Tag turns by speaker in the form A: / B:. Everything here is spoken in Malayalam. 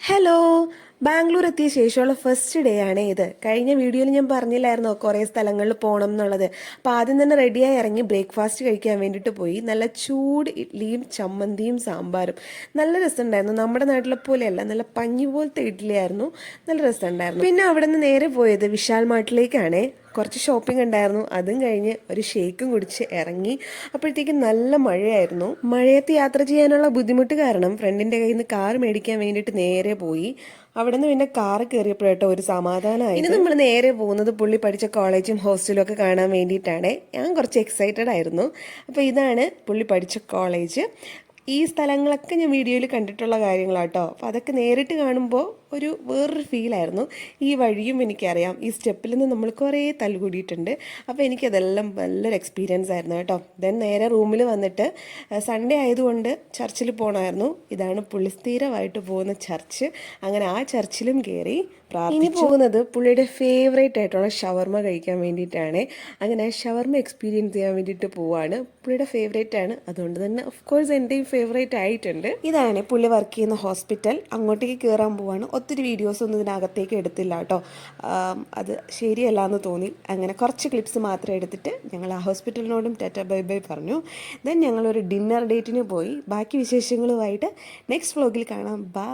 A: ഹലോ, ബാംഗ്ലൂർ എത്തിയ ശേഷമുള്ള ഫസ്റ്റ് ഡേ ആണ് ഇത്. കഴിഞ്ഞ വീഡിയോയിൽ ഞാൻ പറഞ്ഞില്ലായിരുന്നോ കുറേ സ്ഥലങ്ങളിൽ പോകണം എന്നുള്ളത്. അപ്പോൾ ആദ്യം തന്നെ റെഡിയായി ഇറങ്ങി ബ്രേക്ക്ഫാസ്റ്റ് കഴിക്കാൻ വേണ്ടിയിട്ട് പോയി. നല്ല ചൂട് ഇഡ്ഡലിയും ചമ്മന്തിയും സാമ്പാറും നല്ല രസമുണ്ടായിരുന്നു. നമ്മുടെ നാട്ടിലെ പോലെയല്ല, നല്ല പഞ്ഞി പോലത്തെ ഇഡ്ഡലി ആയിരുന്നു. നല്ല രസമുണ്ടായിരുന്നു. പിന്നെ അവിടെ നിന്ന് നേരെ പോയത് വിശാൽ മാർട്ടിലേക്കാണ്. കുറച്ച് ഷോപ്പിംഗ് ഉണ്ടായിരുന്നു. അതും കഴിഞ്ഞ് ഒരു ഷേക്കും കുടിച്ച് ഇറങ്ങി. അപ്പോഴത്തേക്കും നല്ല മഴയായിരുന്നു. മഴയത്ത് യാത്ര ചെയ്യാനുള്ള ബുദ്ധിമുട്ട് കാരണം ഫ്രണ്ടിൻ്റെ കയ്യിൽ നിന്ന് കാർ മേടിക്കാൻ വേണ്ടിയിട്ട് നേരെ പോയി. അവിടെ നിന്ന് പിന്നെ കാറ് കയറിയപ്പോഴേട്ടോ ഒരു സമാധാനമായി. ഇനി നമ്മൾ നേരെ പോകുന്നത് പുള്ളി പഠിച്ച കോളേജും ഹോസ്റ്റലും ഒക്കെ കാണാൻ വേണ്ടിയിട്ടാണ്. ഞാൻ കുറച്ച് എക്സൈറ്റഡ് ആയിരുന്നു. അപ്പോൾ ഇതാണ് പുള്ളി പഠിച്ച കോളേജ്. ഈ സ്ഥലങ്ങളൊക്കെ ഞാൻ വീഡിയോയിൽ കണ്ടിട്ടുള്ള കാര്യങ്ങളാട്ടോ. അപ്പോൾ അതൊക്കെ നേരിട്ട് കാണുമ്പോൾ ഒരു വേറൊരു ഫീലായിരുന്നു. ഈ വഴിയും എനിക്കറിയാം. ഈ സ്റ്റെപ്പിൽ നിന്ന് നമ്മൾ കുറേ തല്ലുകൂടിയിട്ടുണ്ട്. അപ്പോൾ എനിക്കതെല്ലാം നല്ലൊരു എക്സ്പീരിയൻസ് ആയിരുന്നു കേട്ടോ. ദെൻ നേരെ റൂമിൽ വന്നിട്ട് സൺഡേ ആയതുകൊണ്ട് ചർച്ചിൽ പോകണമായിരുന്നു. ഇതാണ് പുള്ളി സ്ഥിരമായിട്ട് പോകുന്ന ചർച്ച്. അങ്ങനെ ആ ചർച്ചിലും കയറി ഇനി പോകുന്നത് പുള്ളിയുടെ ഫേവറേറ്റ് ആയിട്ടുള്ള ഷവർമ കഴിക്കാൻ വേണ്ടിയിട്ടാണ്. അങ്ങനെ ഷവർമ എക്സ്പീരിയൻസ് ചെയ്യാൻ വേണ്ടിയിട്ട് പോവാണ്. പുള്ളിയുടെ ഫേവറേറ്റ് ആണ്, അതുകൊണ്ട് തന്നെ ഓഫ് കോഴ്സ് എൻ്റെയും ഫേവറേറ്റ് ആയിട്ടുണ്ട്. ഇതാണ് പുള്ളി വർക്ക് ചെയ്യുന്ന ഹോസ്പിറ്റൽ. അങ്ങോട്ടേക്ക് കയറാൻ പോവാണ്. ഒത്തിരി വീഡിയോസ് ഒന്നും ഇതിനകത്തേക്ക് എടുത്തില്ല കേട്ടോ. അത് ശരിയല്ല എന്ന് തോന്നി. അങ്ങനെ കുറച്ച് ക്ലിപ്സ് മാത്രം എടുത്തിട്ട് ഞങ്ങൾ ആ ഹോസ്പിറ്റലിനോടും ടാറ്റ ബൈ ബൈ പറഞ്ഞു. ദെൻ ഞങ്ങളൊരു ഡിന്നർ ഡേറ്റിന് പോയി. ബാക്കി വിശേഷങ്ങളുമായിട്ട് നെക്സ്റ്റ് വ്ലോഗിൽ കാണാം. ബൈ.